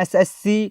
SSC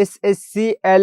SSCL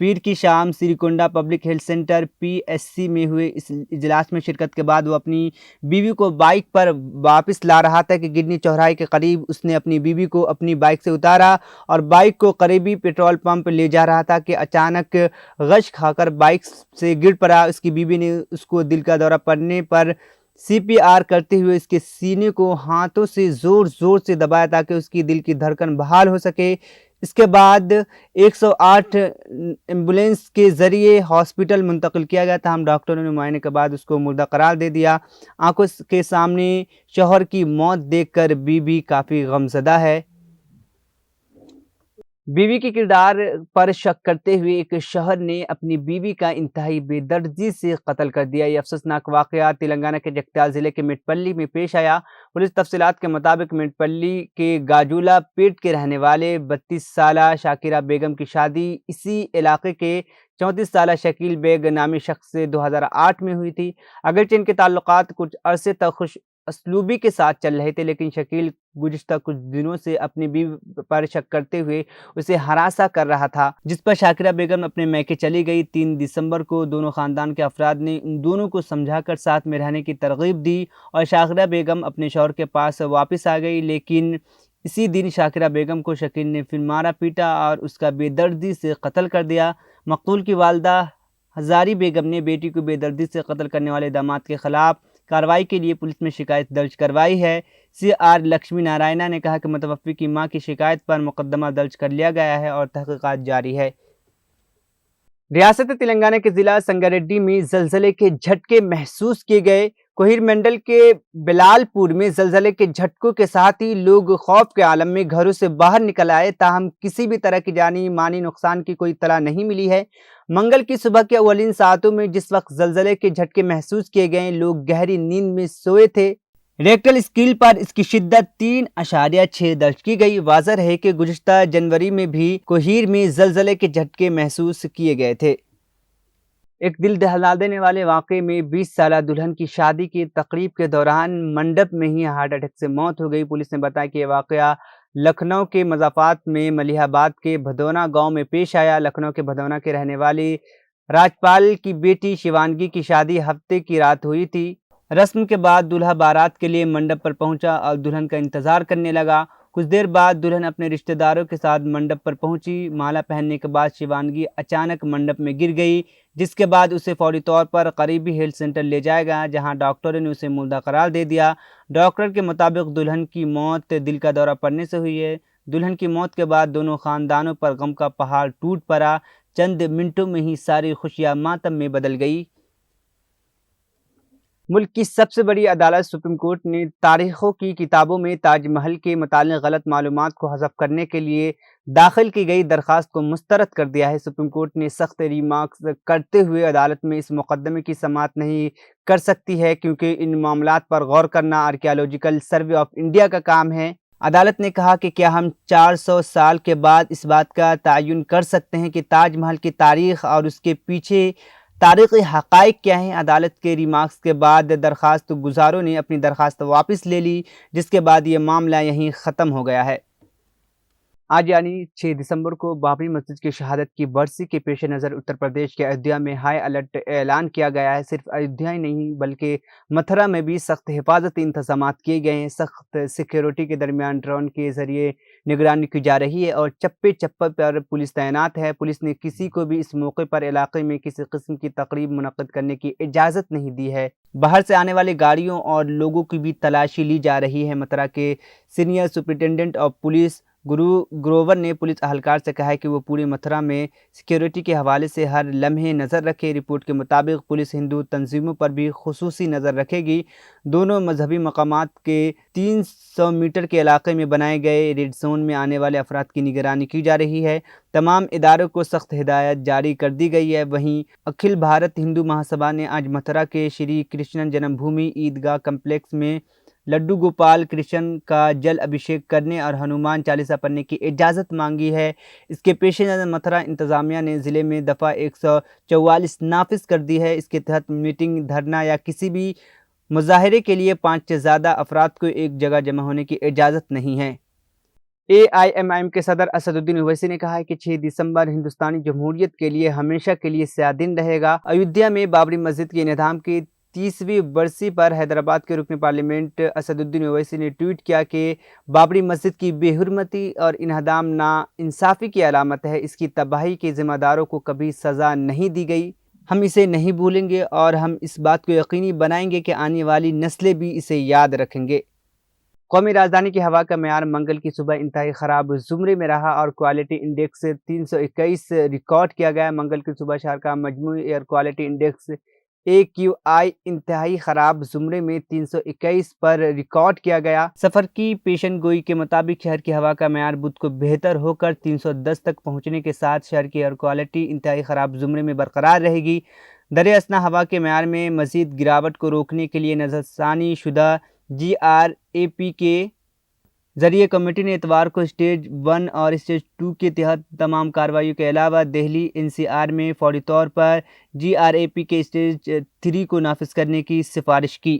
پیر کی شام سریکونڈا public health centre PSC میں ہوئے اس اجلاس میں شرکت کے بعد وہ اپنی بیوی کو بائک پر واپس لا رہا تھا کہ گرنی چوراہے کے قریب اس نے اپنی بیوی کو اپنی بائک سے اتارا اور بائک کو قریبی پیٹرول پمپ لے جا رہا تھا کہ اچانک غش کھا کر بائک سے گر پڑا۔ اس کی بیوی نے اس کو دل کا دورہ پڑنے پر CPR کرتے ہوئے اس کے سینے کو ہاتھوں سے زور زور سے دبایا تاکہ اس کی دل کی دھڑکن بحال ہو سکے۔ اس کے بعد 108 ایمبولینس کے ذریعے ہاسپٹل منتقل کیا گیا، تاہم ڈاکٹروں نے معائنے کے بعد اس کو مردہ قرار دے دیا۔ آنکھوں کے سامنے شوہر کی موت دیکھ کر بیوی کافی غمزدہ ہے۔ بیوی کے کردار پر شک کرتے ہوئے ایک شوہر نے اپنی بیوی کا انتہائی بے دردی سے قتل کر دیا۔ یہ افسوسناک واقعہ تلنگانہ کے جگتیال ضلع کے میٹپلی میں پیش آیا۔ پولیس تفصیلات کے مطابق میٹپلی کے گاجولا پیٹ کے رہنے والے 32 سالہ شاکرہ بیگم کی شادی اسی علاقے کے 34 سالہ شکیل بیگ نامی شخص سے 2008 میں ہوئی تھی۔ اگرچہ ان کے تعلقات کچھ عرصے تک خوش اسلوبی کے ساتھ چل رہے تھے، لیکن شکیل گزشتہ کچھ دنوں سے اپنی بیوی پر شک کرتے ہوئے اسے ہراساں کر رہا تھا، جس پر شاکرہ بیگم اپنے میکے چلی گئی۔ 3 دسمبر کو دونوں خاندان کے افراد نے ان دونوں کو سمجھا کر ساتھ میں رہنے کی ترغیب دی اور شاکرہ بیگم اپنے شوہر کے پاس واپس آ گئی، لیکن اسی دن شاکرہ بیگم کو شکیل نے پھر مارا پیٹا اور اس کا بے دردی سے قتل کر دیا۔ مقتول کی والدہ ہزاری بیگم نے بیٹی کو بے دردی سے قتل کرنے والے داماد کے خلاف کارروائی کے لیے پولیس میں شکایت درج کروائی ہے۔ CR لکشمی نارائنا نے کہا کہ متوفی کی ماں کی شکایت پر مقدمہ درج کر لیا گیا ہے اور تحقیقات جاری ہے۔ ریاست تلنگانہ کے ضلع سنگاریڈی میں زلزلے کے جھٹکے محسوس کیے گئے۔ کوہیر منڈل کے بلال پور میں زلزلے کے جھٹکوں کے ساتھ ہی لوگ خوف کے عالم میں گھروں سے باہر نکل آئے، تاہم کسی بھی طرح کی جانی مالی نقصان کی کوئی اطلاع نہیں ملی ہے۔ منگل کی صبح کے اولین ساعتوں میں جس وقت زلزلے کے جھٹکے محسوس کیے گئے، لوگ گہری نیند میں سوئے تھے۔ ریکٹر اسکیل پر اس کی شدت 3.6 درج کی گئی۔ واضح ہے کہ گزشتہ جنوری میں بھی کوہیر میں زلزلے کے جھٹکے محسوس کیے گئے تھے۔ ایک دل دہلا دینے والے واقعے میں 20 سالہ دلہن کی شادی کی تقریب کے دوران منڈپ میں ہی ہارٹ اٹیک سے موت ہو گئی۔ پولیس نے بتایا کہ یہ واقعہ لکھنؤ کے مضافات میں ملیح آباد کے بھدونا گاؤں میں پیش آیا۔ لکھنؤ کے بھدونا کے رہنے والی راجپال کی بیٹی شیوانگی کی شادی ہفتے کی رات ہوئی تھی۔ رسم کے بعد دولہا بارات کے لیے منڈپ پر پہنچا اور دلہن کا انتظار کرنے لگا۔ کچھ دیر بعد دلہن اپنے رشتہ داروں کے ساتھ منڈپ پر پہنچی۔ مالا پہننے کے بعد شیوانگی اچانک منڈپ میں گر گئی، جس کے بعد اسے فوری طور پر قریبی ہیلتھ سینٹر لے جایا گیا، جہاں ڈاکٹروں نے اسے مردہ قرار دے دیا۔ ڈاکٹر کے مطابق دلہن کی موت دل کا دورہ پڑنے سے ہوئی ہے۔ دلہن کی موت کے بعد دونوں خاندانوں پر غم کا پہاڑ ٹوٹ پڑا۔ چند منٹوں میں ہی ساری خوشیاں ماتم میں بدل گئی۔ ملک کی سب سے بڑی عدالت سپریم کورٹ نے تاریخوں کی کتابوں میں تاج محل کے متعلق غلط معلومات کو حذف کرنے کے لیے داخل کی گئی درخواست کو مسترد کر دیا ہے۔ سپریم کورٹ نے سخت ریمارکس کرتے ہوئے عدالت میں اس مقدمے کی سماعت نہیں کر سکتی ہے، کیونکہ ان معاملات پر غور کرنا آرکیالوجیکل سروے آف انڈیا کا کام ہے۔ عدالت نے کہا کہ کیا ہم 400 سال کے بعد اس بات کا تعین کر سکتے ہیں کہ تاج محل کی تاریخ اور اس کے پیچھے تاریخی حقائق کیا ہیں؟ عدالت کے ریمارکس کے بعد درخواست گزاروں نے اپنی درخواست واپس لے لی، جس کے بعد یہ معاملہ یہیں ختم ہو گیا ہے۔ آج یعنی 6 دسمبر کو بابری مسجد کی شہادت کی برسی کے پیش نظر اتر پردیش کے ایودھیا میں ہائی الرٹ اعلان کیا گیا ہے۔ صرف ایودھیا ہی نہیں بلکہ متھرا میں بھی سخت حفاظتی انتظامات کیے گئے ہیں۔ سخت سیکیورٹی کے درمیان ڈرون کے ذریعے نگرانی کی جا رہی ہے اور چپے چپے پر پولیس تعینات ہے۔ پولیس نے کسی کو بھی اس موقع پر علاقے میں کسی قسم کی تقریب منعقد کرنے کی اجازت نہیں دی ہے۔ باہر سے آنے والی گاڑیوں اور لوگوں کی بھی تلاشی لی جا رہی ہے۔ متھرا کے senior superintendent of police Grover نے پولیس اہلکار سے کہا ہے کہ وہ پورے متھرا میں سیکیورٹی کے حوالے سے ہر لمحے نظر رکھے۔ رپورٹ کے مطابق پولیس ہندو تنظیموں پر بھی خصوصی نظر رکھے گی۔ دونوں مذہبی مقامات کے 300 میٹر کے علاقے میں بنائے گئے ریڈ زون میں آنے والے افراد کی نگرانی کی جا رہی ہے۔ تمام اداروں کو سخت ہدایت جاری کر دی گئی ہے۔ وہیں اکھل بھارت ہندو مہاسبھا نے آج متھرا کے شری کرشن جنم بھومی عیدگاہ کمپلیکس میں لڈو گوپال کرشن کا جل ابھیشیک کرنے اور ہنومان چالیسا پڑھنے کی اجازت مانگی ہے۔ اس کے پیش نظر متھرا انتظامیہ نے ضلع میں دفعہ 144 نافذ کر دی ہے۔ اس کے تحت میٹنگ، دھرنا یا کسی بھی مظاہرے کے لیے 5 سے زیادہ افراد کو ایک جگہ جمع ہونے کی اجازت نہیں ہے۔ AIMIM کے صدر اسد الدین اویسی نے کہا ہے کہ 6 دسمبر ہندوستانی جمہوریت کے لیے ہمیشہ کے لیے سیاہ دن رہے گا۔ ایودھیا میں بابری مسجد کے انہدام کی 30ویں برسی پر حیدرآباد کے رکن پارلیمنٹ اسد الدین اویسی نے ٹویٹ کیا کہ بابری مسجد کی بے حرمتی اور انہدام ناانصافی کی علامت ہے۔ اس کی تباہی کے ذمہ داروں کو کبھی سزا نہیں دی گئی۔ ہم اسے نہیں بھولیں گے اور ہم اس بات کو یقینی بنائیں گے کہ آنے والی نسلیں بھی اسے یاد رکھیں گے۔ قومی راجدھانی کی ہوا کا معیار منگل کی صبح انتہائی خراب زمرے میں رہا اور کوالٹی انڈیکس 321 ریکارڈ کیا گیا۔ منگل کی صبح شہر کا مجموعی ایئر کوالٹی انڈیکس AQI انتہائی خراب زمرے میں 321 پر ریکارڈ کیا گیا۔ سفر کی پیشن گوئی کے مطابق شہر کی ہوا کا معیار بدھ کو بہتر ہو کر 310 تک پہنچنے کے ساتھ شہر کی ایئر کوالٹی انتہائی خراب زمرے میں برقرار رہے گی۔ درِ اثنا ہوا کے معیار میں مزید گراوٹ کو روکنے کے لیے نظر ثانی شدہ GRAP کے ذریعے کمیٹی نے اتوار کو اسٹیج 1 اور اسٹیج 2 کے تحت تمام کارروائیوں کے علاوہ دہلی NCR میں فوری طور پر GRAP کے اسٹیج 3 کو نافذ کرنے کی سفارش کی۔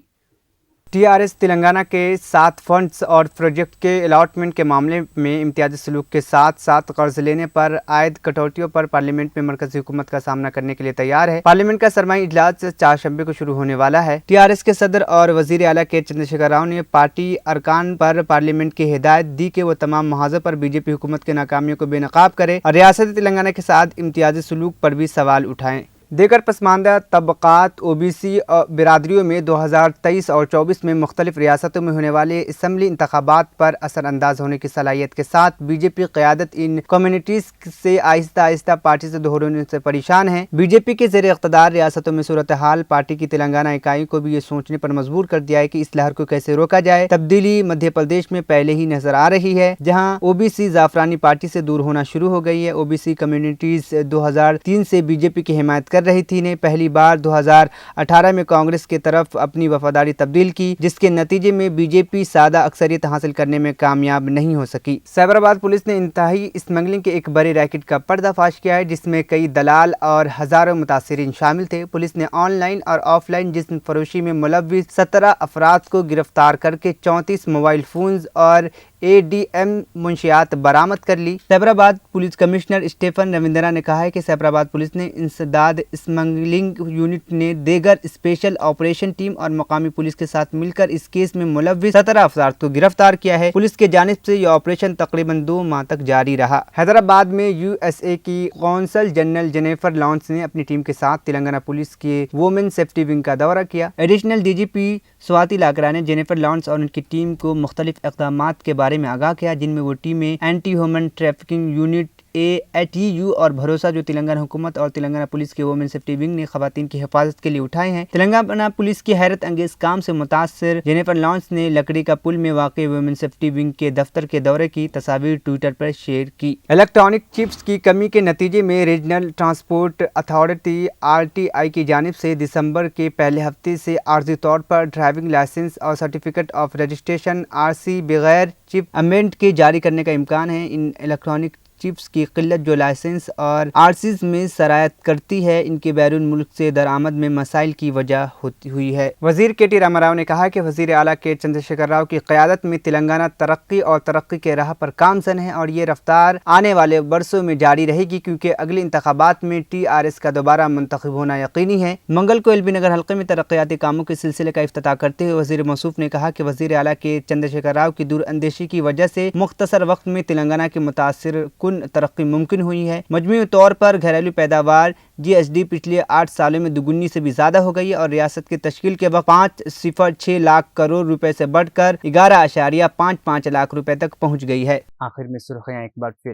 TRS تلنگانہ کے 7 فنڈز اور پروجیکٹ کے الاٹمنٹ کے معاملے میں امتیازی سلوک کے ساتھ ساتھ قرض لینے پر عائد کٹوتیوں پر پارلیمنٹ میں مرکزی حکومت کا سامنا کرنے کے لیے تیار ہے۔ پارلیمنٹ کا سرمائی اجلاس 4 شنبے کو شروع ہونے والا ہے۔ TRS کے صدر اور وزیر اعلیٰ کے چندرشیکھر راؤ نے پارٹی ارکان پر پارلیمنٹ کی ہدایت دی کہ وہ تمام محاذوں پر BJP حکومت کی ناکامیوں کو بے نقاب کرے اور ریاست تلنگانہ کے ساتھ امتیازی سلوک پر بھی سوال اٹھائیں۔ دیگر پسماندہ طبقات OBC برادریوں میں 2023 اور 24 میں مختلف ریاستوں میں ہونے والے اسمبلی انتخابات پر اثر انداز ہونے کی صلاحیت کے ساتھ BJP قیادت ان کمیونٹیز سے آہستہ آہستہ پارٹی سے دور ہونے سے پریشان ہے۔ BJP کے زیر اقتدار ریاستوں میں صورتحال پارٹی کی تلنگانہ اکائی کو بھی یہ سوچنے پر مجبور کر دیا ہے کہ اس لہر کو کیسے روکا جائے۔ تبدیلی مدھیہ پردیش میں پہلے ہی نظر آ رہی ہے، جہاں OBC زعفرانی پارٹی سے دور ہونا شروع ہو گئی ہے۔ OBC کمیونٹیز 2003 سے BJP کی حمایت کر رہی تھی نے پہلی بار 2018 میں کانگریس کی طرف اپنی وفاداری تبدیل کی، جس کے نتیجے میں BJP سادہ اکثریت حاصل کرنے میں کامیاب نہیں ہو سکی۔ سائبر آباد پولیس نے انتہائی اسمگلنگ کے ایک بڑے ریکٹ کا پردہ فاش کیا ہے، جس میں کئی دلال اور ہزاروں متاثرین شامل تھے۔ پولیس نے آن لائن اور آف لائن جسم فروشی میں ملوث 17 افراد کو گرفتار کر کے 34 موبائل فونز اور ADM منشیات برآمد کر لی۔ سائبر آباد پولیس کمشنر اسٹیفن رویندرا نے کہا ہے کہ سائبر آباد پولیس نے انسداد اسمگلنگ یونٹ نے دیگر اسپیشل آپریشن ٹیم اور مقامی پولیس کے ساتھ مل کر اس کیس میں ملوث 17 افراد کو گرفتار کیا ہے۔ پولیس کی جانب سے یہ آپریشن تقریباً 2 ماہ تک جاری رہا۔ حیدرآباد میں USA کی قونصل جنرل جینیفر لارنس نے اپنی ٹیم کے ساتھ تلنگانہ پولیس کے وومن سیفٹی ونگ کا دورہ کیا۔ ایڈیشنل DGP سواتی لاکرا نے جینیفر لارنس اور ان کی ٹیم کو مختلف اقدامات کے بارے میں آگاہ کیا، جن میں وہ ٹیمیں anti human trafficking unit ATU اور بھروسہ جو تلنگانہ حکومت اور تلنگانہ پولیس کے وومن سیفٹی ونگ نے خواتین کی حفاظت کے لیے اٹھائے ہیں۔ تلنگانہ پولیس کی حیرت انگیز کام سے متاثر جینیفر لارنس نے لکڑی کا پل میں واقع وومن سیفٹی ونگ کے دفتر کے دورے کی تصاویر ٹویٹر پر شیئر کی۔ الیکٹرانک چپس کی کمی کے نتیجے میں ریجنل ٹرانسپورٹ اتھارٹی RTI کی جانب سے دسمبر کے پہلے ہفتے سے عارضی طور پر ڈرائیونگ لائسنس اور سرٹیفکیٹ آف رجسٹریشن RC بغیر چپ امینڈ کے جاری کرنے کا امکان ہے۔ ان الیکٹرانک چپس کی قلت جو لائسنس اور RCs میں سرایت کرتی ہے، ان کے بیرون ملک سے درآمد میں مسائل کی وجہ ہوئی ہے۔ وزیر KT راما راؤ نے کہا کہ وزیر اعلیٰ کے چندرشیکھر راؤ کی قیادت میں تلنگانہ ترقی اور ترقی کے راہ پر گامزن ہے اور یہ رفتار آنے والے برسوں میں جاری رہے گی، کیونکہ اگلے انتخابات میں TRS کا دوبارہ منتخب ہونا یقینی ہے۔ منگل کو LB نگر حلقے میں ترقیاتی کاموں کے سلسلے کا افتتاح کرتے ہوئے وزیر موصوف نے کہا کہ وزیر اعلیٰ کے چندرشیکھر راؤ کی دور اندیشی کی وجہ سے مختصر وقت میں تلنگانہ کی متاثر کن ترقی ممکن ہوئی ہے۔ مجموعی طور پر گھریلو پیداوار GSD پچھلے 8 سالوں میں دوگنی سے بھی زیادہ ہو گئی ہے اور ریاست کی تشکیل کے وقت 5.06 لاکھ کروڑ روپے سے بڑھ کر 11.55 لاکھ روپے تک پہنچ گئی ہے۔ آخر میں سرخیاں ایک بار پھر۔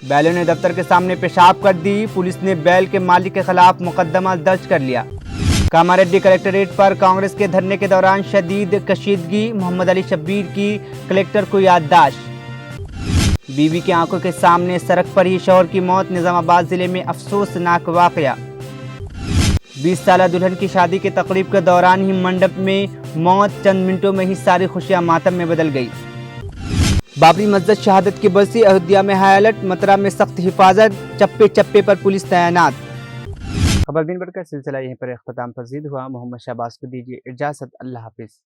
بیلوں نے دفتر کے سامنے پیشاب کر دی، پولیس نے بیل کے مالک کے خلاف مقدمہ درج کر لیا۔ کاماریڈی کلیکٹریٹ پر کانگریس کے دھرنے کے دوران شدید کشیدگی، محمد علی شبیر کی کلیکٹر کو یادداشت۔ بیوی کی آنکھوں کے سامنے سڑک پر ہی شوہر کی موت، نظام آباد ضلع میں افسوسناک واقعہ۔ 20 سالہ دلہن کی شادی کے تقریب کے دوران ہی منڈپ میں موت، چند منٹوں میں ہی ساری خوشیاں ماتم میں بدل گئی۔ بابری مسجد شہادت کی برسی، ایودھیا میں ہائی الرٹ، متھرا میں سخت حفاظت، چپے چپے پر پولیس تعینات۔ خبر دن بھر کا سلسلہ یہیں پر اختتام پذیر ہوا۔ محمد شہباز کو دیجیے اجازت، اللہ حافظ۔